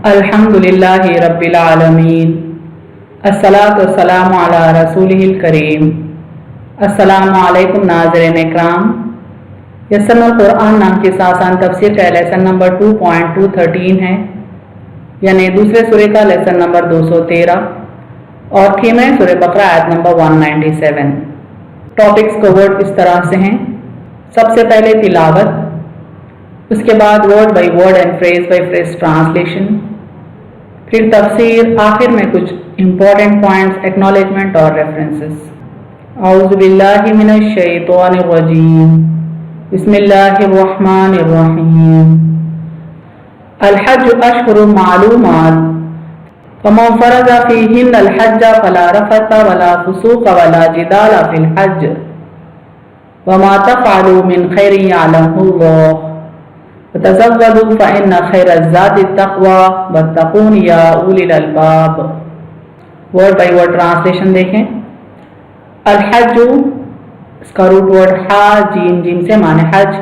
الحمدللہ رب العالمین الصلاۃ والسلام علی رسولہ الکریم۔ السلام علیکم ناظرین اکرام۔ یسرنا القرآن نام کی آسان تفسیر کا لیسن نمبر 2.213 ہے، یعنی دوسرے سورے کا لیسن نمبر 213 اور تھیم ہے سورہ بقرہ آیت نمبر 197۔ ٹاپکس کورڈ اس طرح سے ہیں: سب سے پہلے تلاوت، اس کے بعد word by word and phrase by phrase translation, پھر تفسیر، آخر میں کچھ امپورٹنٹ پوائنٹس، ایکنالجمنٹ اور ریفرنسز۔ اعوذ باللہ من الشیطان الرجیم، بسم اللہ الرحمن الرحیم۔ الحج اشہر معلومات، فمن فرض فیہن الحج فلا رفث ولا فسوق ولا جدال فی الحج وما تفعلوا من خیر یعلمہ اللہ وتزودوا فإن خیر الزاد التقوی واتقون یا اولی الالباب۔ ورڈ بائی ورڈ ٹرانسلیشن دیکھیں۔ الحج، اس کا روٹ ورڈ ہا جیم جیم سے معنی حج،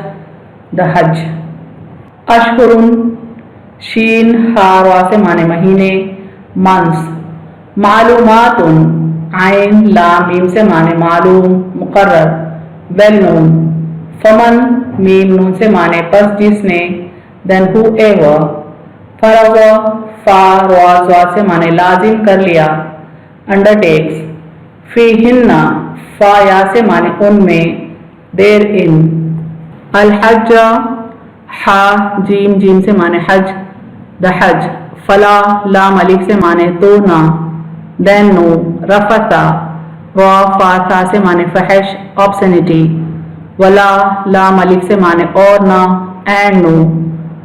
دا حج۔ اشہر، شین ہا را سے معنی مہینے، منس۔ معلومات، عین لام میم سے معنی معلوم، مقرر، ویل نون۔ فمن، میم نون سے معنی پس جس نے، دین ہو ایور۔ فرض، فا را زوا سے معنی لازم کر لیا، انڈر ٹیکس۔ فیہن، فا یا سے معنی ان میں، دیر ان۔ الحج، ہا جیم جیم سے معنی حج، دا حج۔ فلا، لام الف سے معنی تو نہ، دین نو۔ رفثا، وا فا سا سے معنی فحش، obscenity۔ ولا، لام الف سے معنی اور نہ، اینڈ نو۔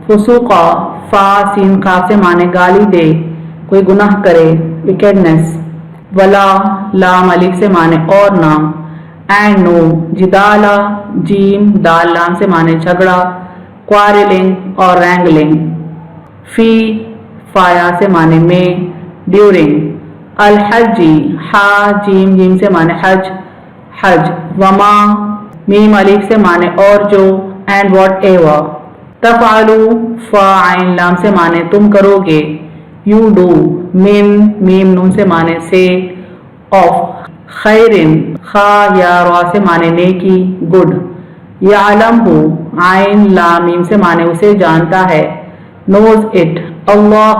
فسوقا، فا سین قاف سے معنی گالی دے، کوئی گناہ کرے، وکیڈنس۔ ولا، لام الف سے معنی اور نہ، اینڈ نو۔ جدالا، جیم دال لام سے معنی جھگڑا، کوارلنگ اور رینگلنگ۔ فی، فایا سے معنی میں، ڈیورنگ۔ الحجی، ہا جیم جیم سے معنی حج، حج۔ وما، میم الف سے معنی اور جو، اینڈ واٹ ایور۔ تفعلو، فا عین لام سے معنی تم کرو گے، یو ڈو۔ من، میم نون سے معنی سے، آف۔ خیرن، خا یا را سے معنی نیکی، گڈ۔ یعلم ہو، عین لام میم سے معنی اسے جانتا ہے، نوز اٹ۔ اللہ،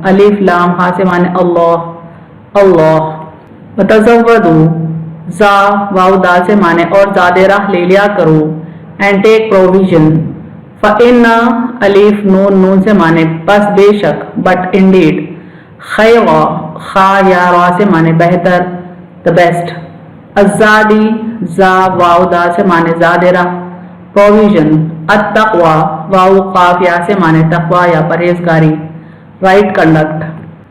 الف لام ہا سے معنی اللہ، اللہ۔ وتزودوا، زا واو دال سے معنی اور زیادہ راہ لے لیا کرو، اینڈ ٹیک پروویژن۔ فإن، الف نون نون سے معنی پس بے شک، بٹ انڈیڈ۔ خیر، خا یا را سے معنی بہتر، the best۔ الزادی، زا واو دال سے معنی زیادہ راہ، پروویژن۔ التقوی، واو قاف یا سے معنی تقوی یا پرہیزگاری، رائٹ کنڈکٹ۔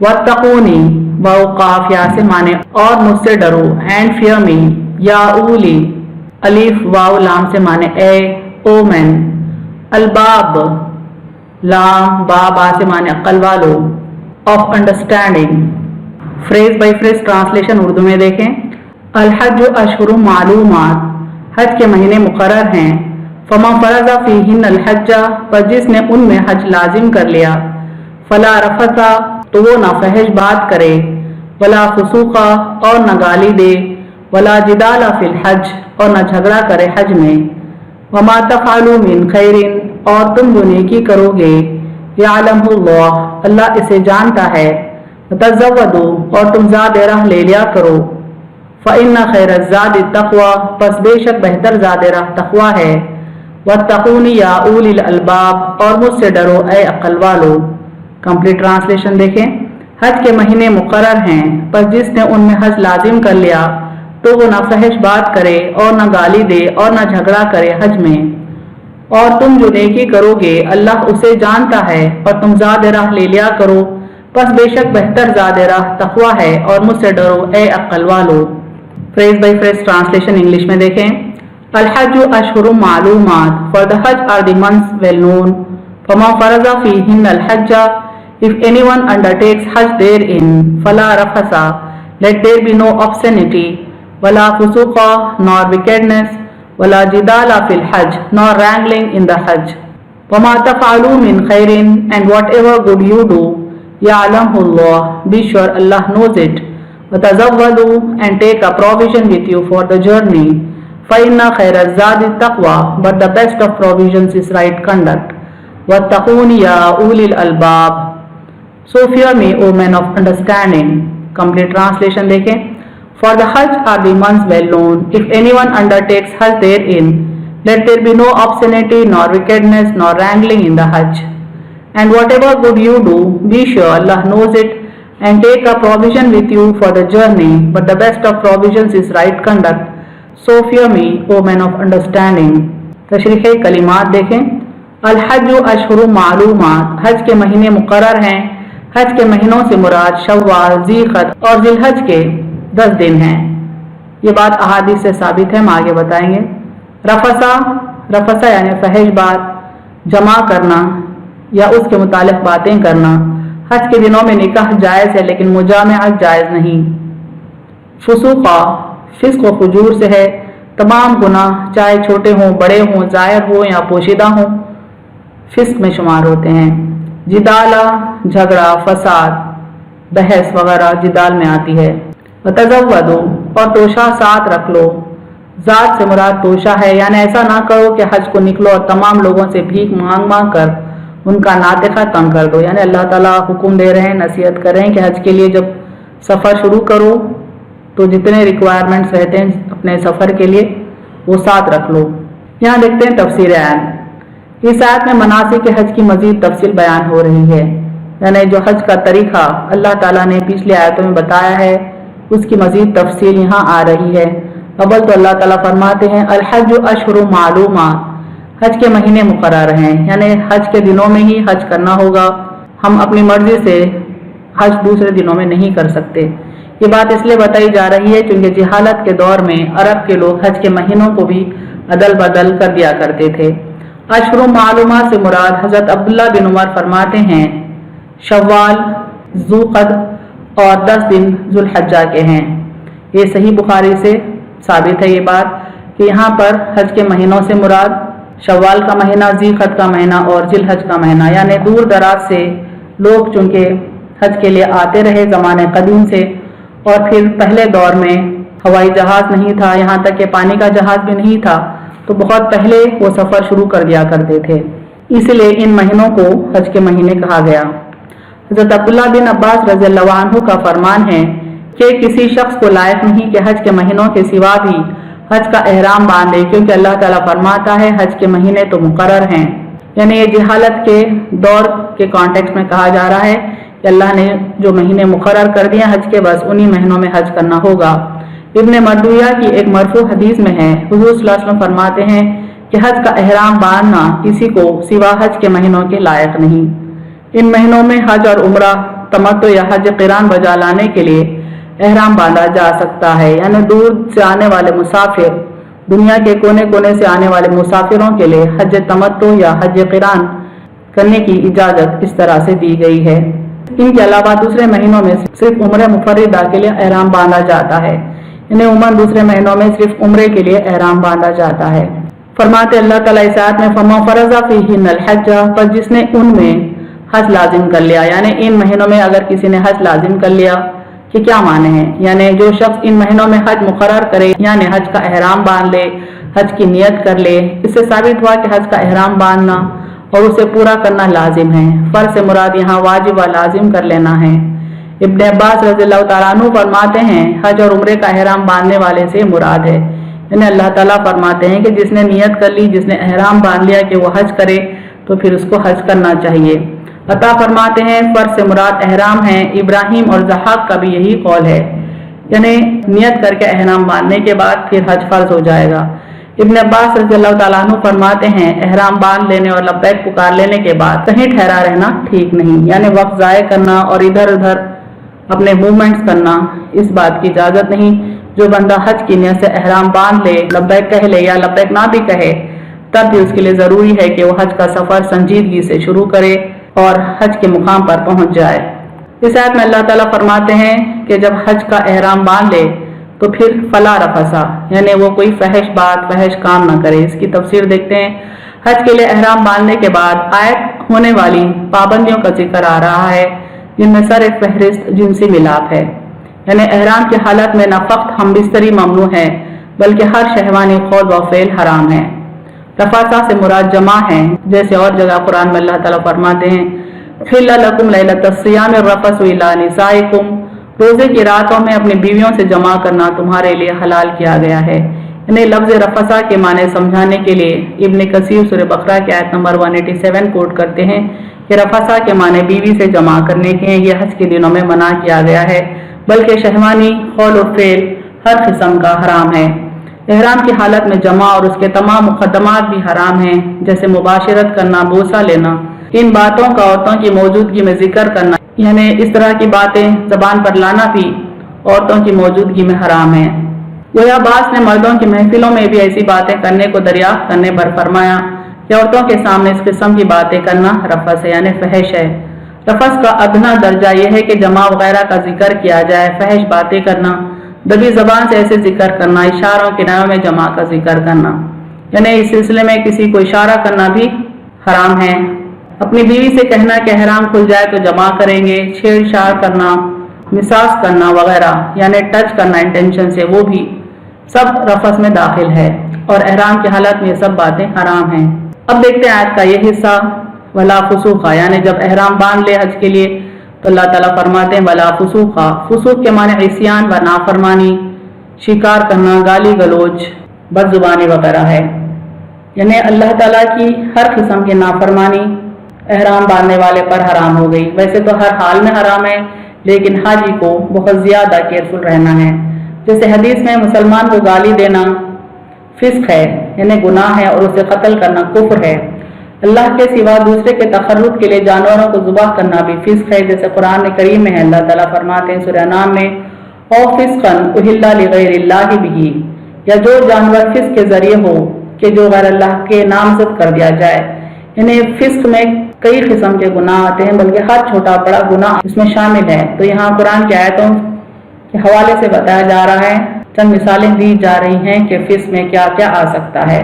واتقونی، واو قاف یا سے معنی اور مجھ سے ڈرو، اینڈ فیئر می، یا اولی، الف واو لام سے معنی اے، او مین۔ الباب، لام با با سے معنی عقل والو، of understanding. Phrase by phrase translation Urdu میں دیکھیں۔ الحج اشہر معلومات، حج کے مہینے مقرر ہیں۔ فمن فرض فیہن الحج، پر جس نے ان میں حج لازم کر لیا۔ فلا رفث، تو وہ نہ فحش بات کرے، ولا فسوق، اور نہ گالی دے، ولا جدال فی الحج، اور نہ جھگڑا کرے حج میں۔ وما تفعلوا من خیر، اور تم جو نیکی کرو گے، یعلمہ اللہ، اللہ اسے جانتا ہے۔ وتزودوا، اور تم زاد راہ لے لیا کرو۔ فإن خیر الزاد التقوی، پس بے شک بہتر زاد راہ تقوی ہے۔ واتقون یا اولی الالباب، اور مجھ سے ڈرو اے عقل والو۔ کمپلیٹ ٹرانسلیشن دیکھیں۔ حج کے مہینے مقرر ہیں، پر جس نے ان میں حج لازم کر لیا تو وہ نہ فحش بات کرے اور نہ گالی دے اور نہ جھگڑا کرے حج میں۔ اور تم جو نیکی کرو گے اللہ اسے جانتا ہے، اور تم زاد راہ لے لیا کرو، پس بے شک بہتر زاد راہ تقوی ہے، اور مجھ سے ڈرو اے عقل والو۔ Phrase by phrase translation English میں دیکھیں۔ الحج اشہر معلومات، for the Hajj are the months well known. فمن فرض فیہن الحج، if anyone undertakes Hajj therein، فلا رفث، let there be no obscenity، ولا فسوق، nor wickedness، ولا جدال فی الحج، nor wrangling in the Hajj۔ وما تفعلوا من خیر، and whatever good you do، Ya'lamullah, be sure Allah knows it. وَتَزَوَّدُوا, and take a provision with you for the journey. فَإِنَّ خَيْرَ الزَّادِ التَّقْوَى, but the best of provisions is right conduct. وَاتَّقُونِ يَا أُولِي الْأَلْبَابِ, so fear me, O men of understanding. Complete translation देखें. For the Hajj are the months well known. If anyone undertakes Hajj therein, let there be no obscenity, nor wickedness, nor wrangling in the Hajj. And whatever good you do, be sure Allah knows it, and take a provision with you for the journey. But the best of provisions is right conduct. So fear me, O men of understanding. तशरीह कलिमात देखें. अल-हज्ज अशहुर मालूमात, हज के महीने मुकर्रर हैं. हज के महीनों से मुराद शव्वाल, ज़ीक़त और ज़िलहज के 10 दिन हैं. ये बात अहादीस से साबित है, हम आगे बताएंगे. रफसा यानी फहश बात, जमा करना या उसके मुतालिक बातें करना. हज के दिनों में निकाह जायज़ है, लेकिन मुजामअत जायज़ नहीं. फुसूक़ा, फिस्क व फुजूर से है. तमाम गुनाह चाहे छोटे हों, बड़े हों, ज़ाहिर हों या पोशीदा हों, फिस्क में शुमार होते हैं. जिदाला, झगड़ा, फसाद, बहस वगैरह जिदाल में आती है. वतज़व्वदू, और तोशा साथ रख लो. ज़ात से मुराद तोशा है, यानी ऐसा ना करो कि हज को निकलो और तमाम लोगों से भीख मांग मांग कर उनका नातिका तंग कर दो. यानी अल्लाह ताला हुक्म दे रहे हैं, नसीहत कर रहे हैं कि हज के लिए जब सफ़र शुरू करो तो जितने रिक्वायरमेंट्स रहते हैं अपने सफ़र के लिए वो साथ रख लो. यहाँ देखते हैं तफसीर आयत. इस आयत में मनासिक के हज की मज़ीद तफसील बयान हो रही है. यानी जो हज का तरीक़ा अल्लाह ताला ने पिछली आयतों में बताया है उसकी मज़ीद तफसील यहाँ आ रही है. अव्वल तो अल्लाह ताला फरमाते हैं अल-हज्ज अशहुर मालूमात, हज के महीने मुकर्रर हैं, यानी हज के दिनों में ही हज करना होगा. हम अपनी मर्जी से हज दूसरे दिनों में नहीं कर सकते. ये बात इसलिए बताई जा रही है क्योंकि जहालत के दौर में अरब के लोग हज के महीनों को भी अदल बदल कर दिया करते थे. अशहुर मालूमात से मुराद हजरत अब्दुल्ला बिन उमर फरमाते हैं शव्वाल, ज़ुल्क़द और 10 दिन ज़ुल्हज्जा के हैं. ये सही बुखारी से साबित है ये बात कि यहाँ पर हज के महीनों से मुराद शव्वाल का महीना, ज़ीक़त का महीना और ज़िलहज का महीना. यानी दूर दराज से लोग चूँकि हज के लिए आते रहे ज़माने कदीम से, और फिर पहले दौर में हवाई जहाज़ नहीं था, यहाँ तक कि पानी का जहाज़ भी नहीं था, तो बहुत पहले वो सफ़र शुरू कर दिया करते थे. इसलिए इन महीनों को हज के महीने कहा गया. हज़रत अब्दुल्ला बिन अब्बास रज़ियल्लाहु अन्हु का फरमान है कि किसी शख्स को लायक नहीं कि हज के महीनों के सिवा भी हज का एहराम बांधे, क्योंकि अल्लाह ताला फरमाता है हज के महीने तो मुकर्रर हैं. यानी ये जहालत के दौर के कॉन्टेक्स्ट में कहा जा रहा है कि अल्लाह ने जो महीने मुकर्रर कर दिए हज के, बस उन्हीं महीनों में हज करना होगा. इब्न मरदुया की एक मरफू हदीस में है, हुज़ूर सल्लल्लाहु अलैहि वसल्लम फरमाते हैं कि हज का एहराम बांधना किसी को सिवा हज के महीनों के लायक नहीं. इन महीनों में हज और उम्रा, तमत्तु या हज क़िरान बजा लाने के लिए एहराम बांधा जा सकता है. यानी दूर से आने वाले मुसाफिर, दुनिया के कोने कोने से आने वाले मुसाफिरों के लिए हज तमत्तु या हज क़िरान करने की इजाज़त इस तरह से दी गई है. इनके अलावा दूसरे महीनों में सिर्फ उम्रे मुफर्रिदा के लिए एहराम बांधा जाता है. इन्हें उमन दूसरे महीनों में सिर्फ उम्रे के लिए एहराम बांधा जाता है. फरमाते अल्लाह ताला इस आयत में फमा फरज़ा फ़ीहिन्नल हज्ज, पर जिसने उनमें हज लाजिम कर लिया. यानी इन महीनों में अगर किसी ने हज लाजिम कर लिया कि क्या माने हैं, यानी जो शख्स इन महीनों में हज मुकर्रर करे, यानी हज का एहराम बांध ले, हज की नियत कर ले, इससे साबित हुआ कि हज का एहराम बांधना और उसे पूरा करना लाजिम है. फर्ज से मुराद यहाँ वाजिब व लाजिम कर लेना है. इब्न अब्बास रज़ियल्लाहु ताला अन्हु फरमाते हैं हज और उम्रे का एहराम बांधने वाले से मुराद है. यानी अल्लाह ताला फरमाते हैं कि जिसने नियत कर ली, जिसने एहराम बांध लिया कि वो हज करे, तो फिर उसको हज करना चाहिए. अता फरमाते हैं फर्ज से मुराद एहराम है. इब्राहिम और ज़हाक का भी यही कौल है, यानी नियत करके एहराम बांधने के बाद फिर हज फर्ज हो जाएगा. इब्न अब्बास रज़ियल्लाहु ताला अन्हु फरमाते हैं एहराम बांध लेने और लब्बैक पुकार लेने के बाद कहीं ठहरा रहना ठीक नहीं. यानी वक्त ज़ाय करना और इधर उधर अपने मूवमेंट्स करना, इस बात की इजाज़त नहीं. जो बंदा हज की नियत से एहराम बांध ले, लब्बैक कह ले या लब्बैक ना भी कहे, तब भी उसके लिए ज़रूरी है कि वो हज का सफ़र संजीदगी से शुरू करे और हज के मुकाम पर पहुंच जाए. इस आयत में अल्लाह ताला फरमाते हैं कि जब हज का एहराम बांध ले तो फिर फला रफसा, यानी वो कोई फहश बात, फहश काम ना करे. इसकी तफसीर देखते हैं. हज के लिए एहराम बांधने के बाद आयत होने वाली पाबंदियों का जिक्र आ रहा है, जिनमें सर फहरिस्त जिनसी मिलाप है। यानी एहराम की हालत में न फ़क़्त हम बिस्तरी ममनू है बल्कि हर शहवानी कौल व फ़ेल हराम है। रफ़ासा से मुराद जमा है, जैसे और जगह कुरान में अल्लाह ताला फरमाते हैं हिल्ला लकुम लैलतस सियाम रफ़सु इला निसाइकुम, रोज़े की रातों में अपनी बीवियों से जमा करना तुम्हारे लिए हलाल किया गया है। यानी लफ्ज़ रफ़सा के माने समझाने के लिए इब्न कसीर सूरह बकरा की आयत नंबर 187 कोट करते हैं कि रफ़सा के माने बीवी से जमा करने के ये हज के दिनों में मना किया गया है, बल्कि शहवानी कौल और फ़ेल हर किस्म का हराम है। एहराम की हालत में जमा और उसके तमाम मुक़द्दमात भी हराम हैं, जैसे मुबाशरत करना, बोसा लेना। इन बातों का औरतों की मौजूदगी में जिक्र करना, यानी इस तरह की बातें ज़बान पर लाना भी औरतों की मौजूदगी में हराम है। गोया बास ने मर्दों की महफिलों में भी ऐसी बातें करने को दरियाफ्त करने पर फरमाया कि औरतों के सामने इस किस्म की बातें करना रफ़स है, यानी फहश है। रफ़स का अदना दर्जा यह है कि जमा वगैरह का जिक्र किया जाए। फहश बातें करना, दबी ज़बान से ऐसे जिक्र करना, इशारों किनारों में जमा का जिक्र करना, यानी इस सिलसिले में किसी को इशारा करना भी हराम है। अपनी बीवी से कहना कि एहराम खुल जाए तो जमा करेंगे, छेड़छाड़ करना, मिसाज करना वगैरह, यानी टच करना इंटेंशन से, वो भी सब रफ़स में दाखिल है और एहराम की हालत में ये सब बातें हराम हैं। अब देखते हैं आयत का ये हिस्सा वला फुसूका, यानी जब एहराम बांध ले हज के लिए तो अल्लाह ताला फरमाते हैं वला फुसूका। फुसूक के माने इस्यान व नाफरमानी, शिकार करना, गाली गलोच, बदजुबानी वगैरह है। यानी अल्लाह ताला की हर किस्म की नाफरमानी एहराम बांधने वाले पर हराम हो गई। वैसे तो हर हाल में हराम है, लेकिन हाजी को बहुत ज़्यादा केयरफुल रहना है। जैसे हदीस में मुसलमान को गाली देना फिस्क है, यानी गुनाह है, और उसे कत्ल करना कुफ्र है। अल्लाह के सिवा दूसरे के तखर्रुब के लिए जानवरों को ज़ुबाह करना भी फिस्क है। जैसे कुरान करीम में है, अल्लाह ताला फरमाते हैं सूरह नाम में औ फिस्कन उहिल्ला लिगैरिल्लाहि बिही, या जो जानवर फिस्क के जरिए हो कि जो गैर अल्लाह के नामज़द कर दिया जाए। यानी फिस्क में कई किस्म के गुनाह आते हैं, बल्कि हर छोटा बड़ा गुनाह इसमें शामिल है। तो यहाँ कुरान की आयतों के हवाले से बताया जा रहा है, चंद मिसालें दी जा रही हैं कि फिस्क में क्या क्या आ सकता है।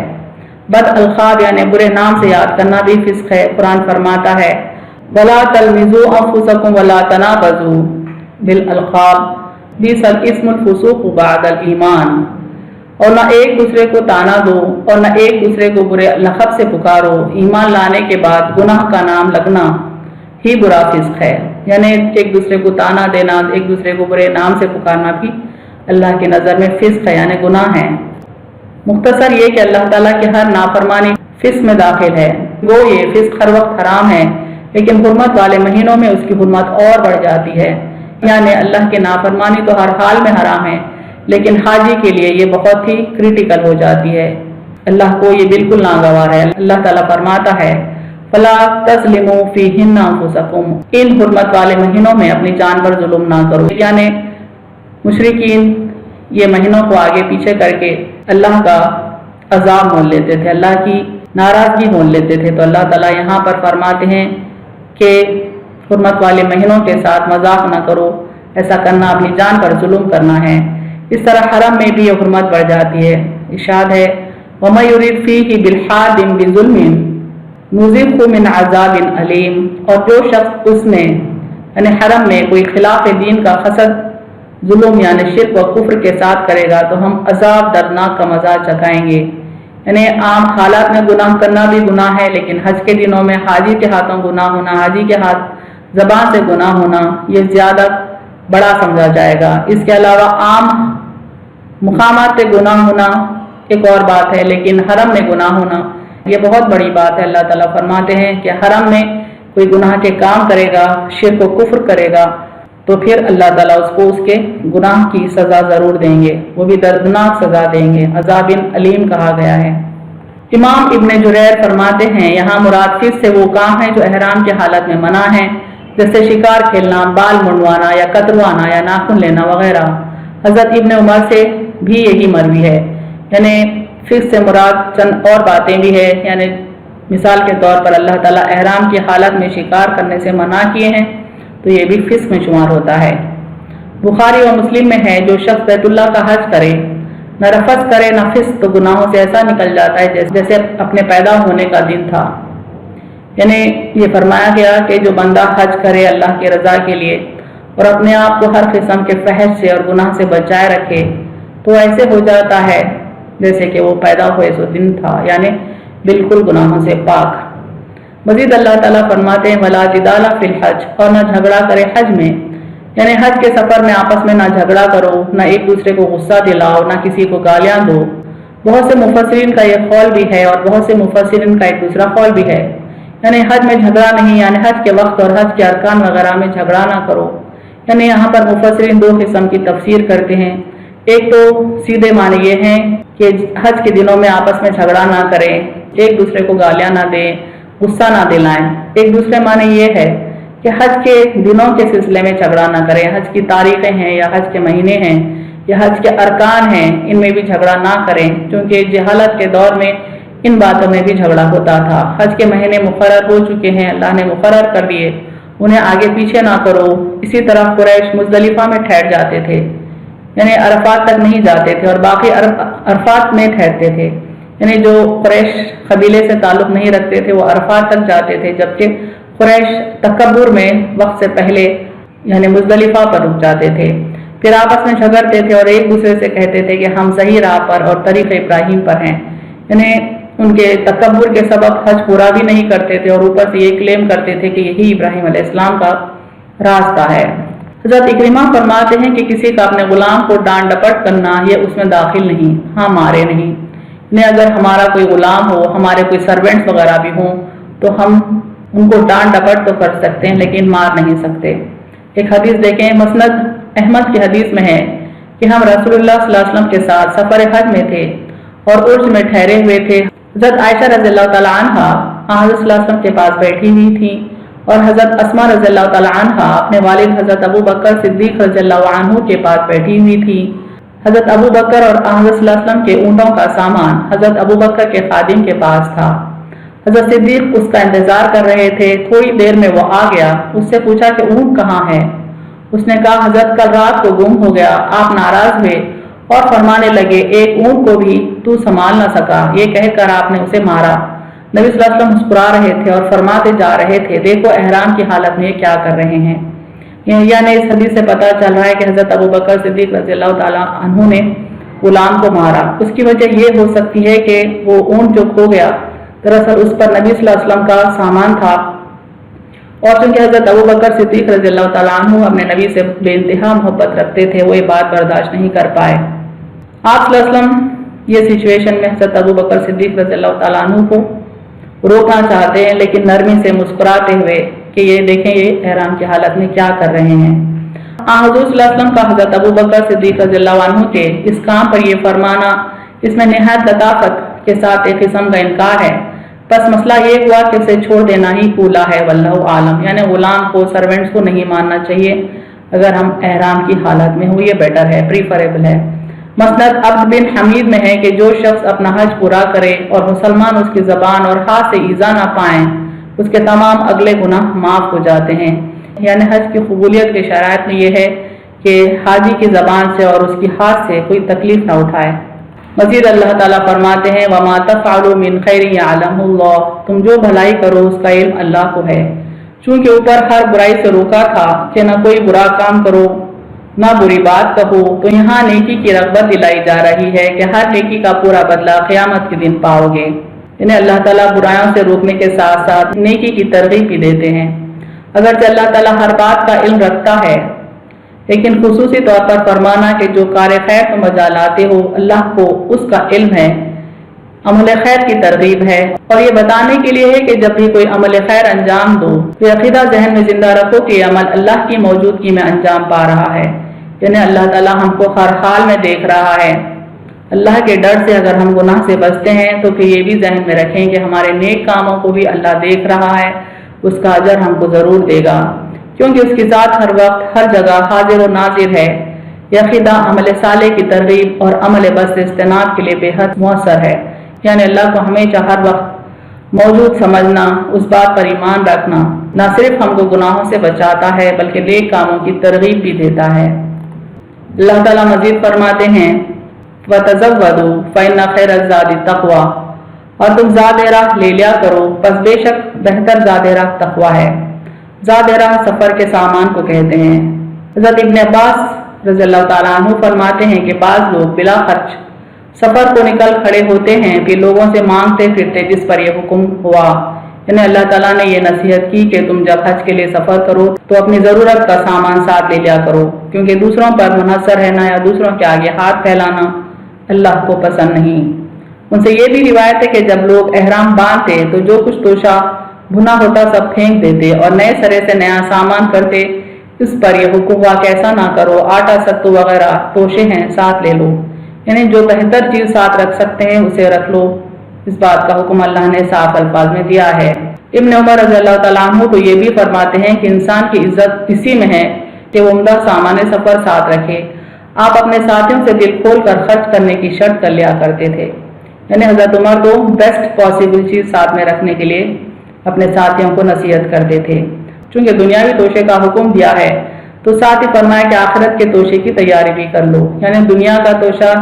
बद अलखाब यानी बुरे नाम से याद करना भी फिस्क है। कुरान फरमाता है वला तलमिजू अनफुसकुम वला तनाबजू बिल अलखाब बिसल इस्मुल फुसूक बअदल ईमान, और न एक दूसरे को ताना दो और न एक दूसरे को बुरे लक़ब से पुकारो, ईमान लाने के बाद गुनाह का नाम लगना ही बुरा फिस्क है। यानी एक दूसरे को ताना देना, एक दूसरे को बुरे नाम से पुकारना भी अल्लाह की नज़र में फिस्क है, यानी गुनाह है। मुख्तसर ये कि अल्लाह ताला की हर नाफरमानी फिस्क में दाखिल है। गो ये फिस्क हर वक्त हराम है, लेकिन हुर्मत वाले महीनों में उसकी हुर्मत और बढ़ जाती है। यानी अल्लाह की नाफरमानी तो हर हाल में हराम है, लेकिन हाजी के लिए ये बहुत ही क्रिटिकल हो जाती है। अल्लाह को ये बिल्कुल नागवार है। अल्लाह ताला फरमाता है फला तस्लिमू फीहिन्ना अनफुसकुम, इन हुर्मत वाले महीनों में अपनी जान पर जुल्म ना करो। यानी मुशरिकीन ये महीनों को आगे पीछे करके अल्लाह का अजाब मोल लेते थे, अल्लाह की नाराज़गी मोल लेते थे। तो अल्लाह ताला यहाँ पर फरमाते हैं कि हुर्मत वाले महीनों के साथ मजाक ना करो, ऐसा करना अपनी जान पर जुल्म करना है। इस तरह हरम में भी ये हुर्मत बढ़ जाती है। इरशाद है वमा युरिद फीही बिलहादिम बिजुल्मिन नुज़िक़हु मिन अज़ाबिन अलीम, और जो शख्स उसमें यानी हरम में कोई खिलाफ दीन का कसद जुल्म यानी शिर्क व कुफ्र के साथ करेगा तो हम अजाब दर्दनाक का मजा चखाएंगे। यानी आम हालात में गुनाह करना भी गुनाह है, लेकिन हज के दिनों में हाजी के हाथों गुनाह होना, हाजी के हाथ ज़बान से गुनाह होना, ये ज़्यादा बड़ा समझा जाएगा। इसके अलावा आम मुकामात पे गुनाह होना एक और बात है, लेकिन हरम में गुनाह होना ये बहुत बड़ी बात है। अल्लाह ताला फरमाते हैं कि हरम में कोई गुनाह के काम करेगा, शिर्क व कुफ्र करेगा, तो फिर अल्लाह ताला उसको उसके गुनाह की सज़ा ज़रूर देंगे, वो भी दर्दनाक सज़ा देंगे। अज़ाबिन अलीम कहा गया है। इमाम इब्न जुरैर फरमाते हैं यहाँ मुराद फिर से वो काम है जो एहराम की हालत में मना है, जैसे शिकार खेलना, बाल मुंडवाना या कतरवाना या नाखून लेना वगैरह। हज़रत इब्न उमर से भी यही मरवी है। यानी फिर से मुराद चंद और बातें भी है। यानी मिसाल के तौर पर अल्लाह ताला एहराम की हालत में शिकार करने से मना किए हैं, तो ये भी फिस्क में शुमार होता है। बुखारी और मुस्लिम में है जो शख्स बैतुल्लाह का हज करे, न रफस करे न फिस्क, तो गुनाहों से ऐसा निकल जाता है जैसे अपने पैदा होने का दिन था। یعنی یہ فرمایا گیا کہ جو بندہ حج کرے اللہ کی رضا کے لیے اور اپنے آپ کو ہر قسم کے فحش سے اور گناہ سے بچائے رکھے تو ایسے ہو جاتا ہے جیسے کہ وہ پیدا ہوئے سو دن تھا، یعنی بالکل گناہوں سے پاک۔ مزید اللہ تعالیٰ فرماتے ہیں وَلَا جِدَالَ فِي الْحَجِّ، اور نہ جھگڑا کرے حج میں، یعنی حج کے سفر میں آپس میں نہ جھگڑا کرو، نہ ایک دوسرے کو غصہ دلاؤ، نہ کسی کو گالیاں دو۔ بہت سے مفسرین کا یہ قول بھی ہے اور بہت سے مفسرین کا ایک دوسرا قول بھی ہے، یعنی حج میں جھگڑا نہیں، یعنی حج کے وقت اور حج کے ارکان وغیرہ میں جھگڑا نہ کرو۔ یعنی یہاں پر مفسرین دو قسم کی تفسیر کرتے ہیں، ایک تو سیدھے معنی یہ ہیں کہ حج کے دنوں میں آپس میں جھگڑا نہ کریں، ایک دوسرے کو گالیاں نہ دیں، غصہ نہ دلائیں۔ ایک دوسرے معنی یہ ہے کہ حج کے دنوں کے سلسلے میں جھگڑا نہ کریں، حج کی تاریخیں ہیں یا حج کے مہینے ہیں یا حج کے ارکان ہیں، ان میں بھی جھگڑا نہ کریں، کیونکہ جہالت کے دور میں ان باتوں میں بھی جھگڑا ہوتا تھا۔ حج کے مہینے مقرر ہو چکے ہیں، اللہ نے مقرر کر دیے، انہیں آگے پیچھے نہ کرو۔ اسی طرح قریش مزدلفہ میں ٹھہر جاتے تھے، یعنی عرفات تک نہیں جاتے تھے اور باقی عرفات میں ٹھہرتے تھے، یعنی جو قریش قبیلے سے تعلق نہیں رکھتے تھے وہ عرفات تک جاتے تھے، جبکہ قریش تکبر میں وقت سے پہلے یعنی مزدلفہ پر رک جاتے تھے۔ پھر آپس میں جھگڑتے تھے اور ایک دوسرے سے کہتے تھے کہ ہم صحیح راہ پر اور طریق ابراہیم پر ہیں، یعنی ان کے تکبر کے سبب حج پورا بھی نہیں کرتے تھے اور اوپر سے یہ کلیم کرتے تھے کہ یہی ابراہیم علیہ السلام کا راستہ ہے۔ حضرت اکرمہ فرماتے ہیں کہ کسی کا اپنے غلام کو ڈانٹ ڈپٹ کرنا یہ اس میں داخل نہیں، ہاں مارے نہیں، یعنی اگر ہمارا کوئی غلام ہو، ہمارے کوئی سرونٹس وغیرہ بھی ہوں تو ہم ان کو ڈانٹ ڈپٹ تو کر سکتے ہیں لیکن مار نہیں سکتے۔ ایک حدیث دیکھیں، مسند احمد کی حدیث میں ہے کہ ہم رسول اللہ صلی اللہ علیہ وسلم کے ساتھ سفر حج میں تھے اور عرس میں ٹھہرے ہوئے تھے۔ حضرت عائشہ رضی اللہ تعالیٰ عنہ حضرت صلی اللہ علیہ وسلم کے پاس بیٹھی ہوئی تھیں اور حضرت اسماء رضی اللہ تعالیٰ عنہ اپنے والد حضرت ابو بکر صدیق رضی اللہ عنہ کے پاس بیٹھی ہوئی تھی۔ حضرت ابو بکر اور حضرت صلی اللہ علیہ وسلم کے اونٹوں کا سامان حضرت ابو بکر کے خادم کے پاس تھا۔ حضرت صدیق اس کا انتظار کر رہے تھے، تھوڑی دیر میں وہ آ گیا، اس سے پوچھا کہ اونٹ کہاں ہے؟ اس نے کہا حضرت کل رات کو گم ہو گیا۔ آپ ناراض ہوئے اور فرمانے لگے ایک اونٹ کو بھی تو سنبھال نہ سکا، یہ کہہ کر آپ نے اسے مارا۔ نبی صلی اللہ علیہ وسلم مسکرا رہے تھے اور فرماتے جا رہے تھے دیکھو احرام کی حالت میں یہ کیا کر رہے ہیں۔ یعنی اس حدیث سے پتہ چل رہا ہے کہ حضرت ابو بکر صدیق رضی اللہ تعالیٰ عنہ نے غلام کو مارا۔ اس کی وجہ یہ ہو سکتی ہے کہ وہ اونٹ جو کھو گیا دراصل اس پر نبی صلی اللہ علیہ وسلم کا سامان تھا، اور چونکہ حضرت ابو بکر صدیق رضی اللہ تعالیٰ عنہ اپنے نبی سے بے انتہا محبت رکھتے تھے، وہ یہ بات برداشت نہیں کر پائے۔ آپ صلی اللہ علیہ وسلم یہ سچویشن میں حضرت ابو بکر صدیق رضی اللہ تعالیٰ عنہ کو روکنا چاہتے ہیں لیکن نرمی سے مسکراتے ہوئے کہ یہ دیکھیں یہ احرام کی حالت میں کیا کر رہے ہیں۔ حضور صلی اللہ علیہ وسلم کا حضرت ابو بکر صدیق رضی اللہ عنہ کے اس کام پر یہ فرمانا اس میں نہایت لطافت کے ساتھ ایک قسم کا انکار ہے۔ بس مسئلہ یہ ہوا کہ اسے چھوڑ دینا ہی کولا ہے، واللہ عالم، یعنی غلام کو سرونٹس کو نہیں ماننا چاہیے اگر ہم احرام کی حالت میں ہو، یہ بیٹر ہے، پریفریبل ہے۔ مسند عبد بن حمید میں ہے کہ جو شخص اپنا حج پورا کرے اور مسلمان اس کی زبان اور ہاتھ سے ایذا نہ پائیں اس کے تمام اگلے گناہ معاف ہو جاتے ہیں۔ یعنی حج کی قبولیت کے شرائط میں یہ ہے کہ حاجی کی زبان سے اور اس کی ہاتھ سے کوئی تکلیف نہ اٹھائے۔ مزید اللہ تعالیٰ فرماتے ہیں وَمَا تَفْعَلُوا مِنْ خَيْرٍ يَعْلَمْهُ اللَّهُ، تم جو بھلائی کرو اس کا علم اللہ کو ہے۔ چونکہ اوپر ہر برائی سے روکا تھا کہ نہ کوئی برا کام کرو نہ بری بات کہو، تو یہاں نیکی کی رغبت دلائی جا رہی ہے کہ ہر نیکی کا پورا بدلہ قیامت کے دن پاؤ گے۔ انہیں اللہ تعالیٰ برائیوں سے روکنے کے ساتھ ساتھ نیکی کی ترغیب بھی دیتے ہیں۔ اگرچہ اللہ تعالیٰ ہر بات کا علم رکھتا ہے لیکن خصوصی طور پر فرمانا کہ جو کار خیر تم بجا لاتے ہو اللہ کو اس کا علم ہے، عمل خیر کی ترغیب ہے، اور یہ بتانے کے لیے ہے کہ جب بھی کوئی عمل خیر انجام دو تو عقیدہ ذہن میں زندہ رکھو کہ یہ عمل اللہ کی موجودگی میں انجام پا رہا ہے، یعنی اللہ تعالیٰ ہم کو ہر حال میں دیکھ رہا ہے۔ اللہ کے ڈر سے اگر ہم گناہ سے بچتے ہیں تو پھر یہ بھی ذہن میں رکھیں کہ ہمارے نیک کاموں کو بھی اللہ دیکھ رہا ہے، اس کا اجر ہم کو ضرور دے گا، کیونکہ اس کی ذات ہر وقت ہر جگہ حاضر و ناظر ہے۔ یہ عقیدہ عمل صالح کی ترغیب اور عمل بد سے اجتناب کے لیے بے حد مؤثر ہے، یعنی اللہ کو ہمیشہ ہر وقت موجود سمجھنا، اس بات پر ایمان رکھنا نہ صرف ہم کو گناہوں سے بچاتا ہے بلکہ نیک کاموں کی ترغیب بھی دیتا ہے۔ اللہ تعالیٰ مزید فرماتے ہیں وَتَزَوَّدُوا فَإِنَّ خَيْرَ الزَّادِ التَّقْوَىٰ، اور تم ज़ाद राह ले लिया करो, बस बेशक बेहतर ज़ाद राह तकवा है। ज़ाद राह सफ़र के सामान को कहते हैं। हज़रत इब्न अब्बास रज़ियल्लाहु ताला अन्हु फरमाते हैं कि बाज़ लोग बिला खर्च सफ़र को निकल खड़े होते हैं, फिर लोगों से मांगते फिरते जिस पर यह हुक्म हुआ, यानी अल्लाह ताला ने ये नसीहत की कि तुम जब हज के लिए सफ़र करो तो अपनी ज़रूरत का सामान साथ ले लिया करो, क्योंकि दूसरों पर मुनहसर रहना या दूसरों के आगे हाथ फैलाना अल्लाह को पसंद नहीं। उनसे ये भी रिवायत है कि जब लोग एहराम बांधते तो जो कुछ तोशा भुना होता सब फेंक देते और नए सिरे से नया सामान करते। इस पर यह हुक्म हुआ कि ऐसा ना करो, आटा सत्तू वगैरह तोशे हैं साथ ले लो, यानी जो बेहतर चीज़ साथ रख सकते हैं उसे रख लो। इस बात का हुक्म अल्लाह ने साफ अल्फाज में दिया है। इब्न उमर रज़ियल्लाहु ताला अन्हु तो ये भी फरमाते हैं कि इंसान की इज्जत इसी में है कि वो उम्दा सामान सफ़र साथ रखे। आप अपने साथियों से दिल खोल कर खर्च करने की शर्त कर लिया करते थे, यानी हज़रत उमर तो बेस्ट पॉसिबल चीज़ साथ में रखने के लिए अपने साथियों को नसीहत करते थे। चूँकि दुनियावी तोशे का हुक्म दिया है तो साथ ही फरमाया कि आखिरत के तोशे की तैयारी भी कर लो, यानी दुनिया का तोशा,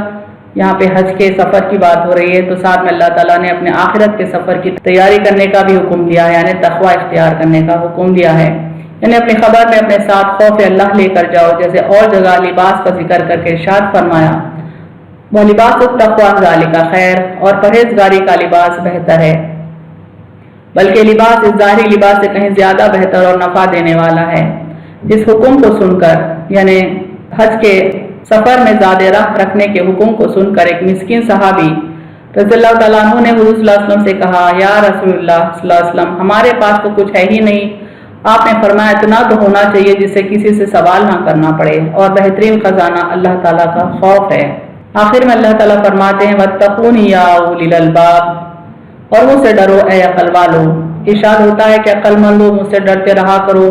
यहाँ पे हज के सफ़र की बात हो रही है तो साथ में अल्लाह ताला ने अपने आखिरत के सफ़र की तैयारी करने का भी हुक्म दिया है, यानी तकवा इख्तियार करने का हुक्म दिया है। यानी अपनी खबर में अपने साथ खौफ अल्लाह लेकर जाओ, जैसे और जगह लिबास का जिक्र करके इरशाद फरमाया, वह लिबास तक़वा ज़ालिका खैर, और परहेजगारी का लिबास बेहतर है, बल्कि लिबास इस ज़ाहिरी लिबास से कहीं ज़्यादा बेहतर और नफ़ा देने वाला है। इस हुक्म को सुनकर, यानी हज के सफ़र में ज़ाद राह रखने के हुक्म को सुनकर एक मिस्कीन सहाबी रज़ियल्लाहु ताला अन्हु ने हुज़ूर सल्लल्लाहु अलैहि वसल्लम से कहा, या रसूलुल्लाह सल्लल्लाहु अलैहि वसल्लम, हमारे पास तो कुछ है ही नहीं। आपने फरमाया इतना तो होना चाहिए जिससे किसी से सवाल ना करना पड़े, और बेहतरीन खजाना अल्लाह ताला का खौफ है। आखिर में अल्लाह ताला फरमाते हैं, वत्तक़ूनी या उलिल अलबाब, और मुझसे डरो ए अक़ल वालो। इरशाद होता है कि अक्लमंदो मुझसे डरते रहा करो,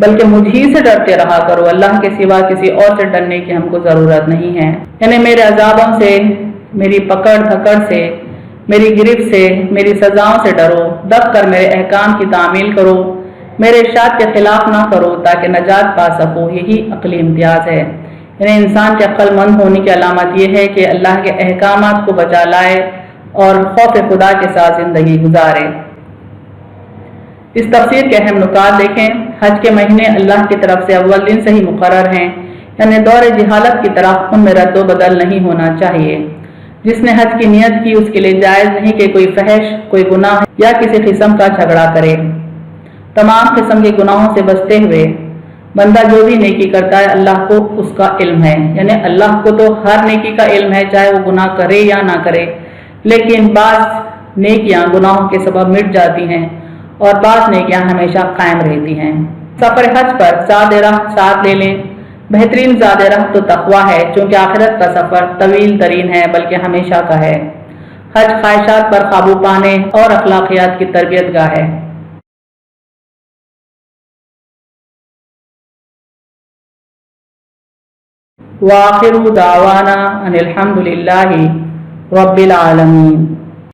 बल्कि मुझ ही से डरते रहा करो, अल्लाह के सिवा किसी और से डरने की हमको ज़रूरत नहीं है। यानी मेरे अजाबों से, मेरी पकड़ धकड़ से, मेरी गिरफ्त से, मेरी सजाओं से डरो, दब कर मेरे अहकाम की तामील करो, मेरे इरशाद के खिलाफ ना करो ताकि नजात पा सको। यही अक्ली इम्तियाज़ है। यानी इंसान के अक्लमंद होने की अलामत यह है कि अल्लाह के अहकामात को बचा लाए और खौफ खुदा के साथ ज़िंदगी गुजारे। इस तफसीर के अहम नुकात देखें। हज के महीने अल्लाह की तरफ से अव्वल दिन से ही मुकर्रर हैं, यानी दौर जिहालत की तरह उनमें रद्द बदल नहीं होना चाहिए। जिसने हज की नियत की उसके लिए जायज़ नहीं कि कोई फहश, कोई गुनाह या किसी किस्म का झगड़ा करे। तमाम किस्म के गुनाहों से बचते हुए बंदा जो भी नेकी करता है अल्लाह को उसका इल्म है, यानी अल्लाह को तो हर नेकी का इल्म है, चाहे वो गुनाह करे या ना करे। लेकिन बाज़ नेकियां गुनाहों के सबब मिट जाती हैं और बाज़ नेकियां हमेशा कायम रहती हैं। सफ़र हज पर ज़ाद राह साथ ले लें। बेहतरीन ज़ाद राह तो तक़वा है, चूँकि आखिरत का सफ़र तवील तरीन है, बल्कि हमेशा का है। हज ख्वाहिशात पर काबू पाने और अखलाकियात की तरबियत गाह है। वाखिरु दावाना अनिल हम्दुलिल्लाहि रब्बिल आलमीन।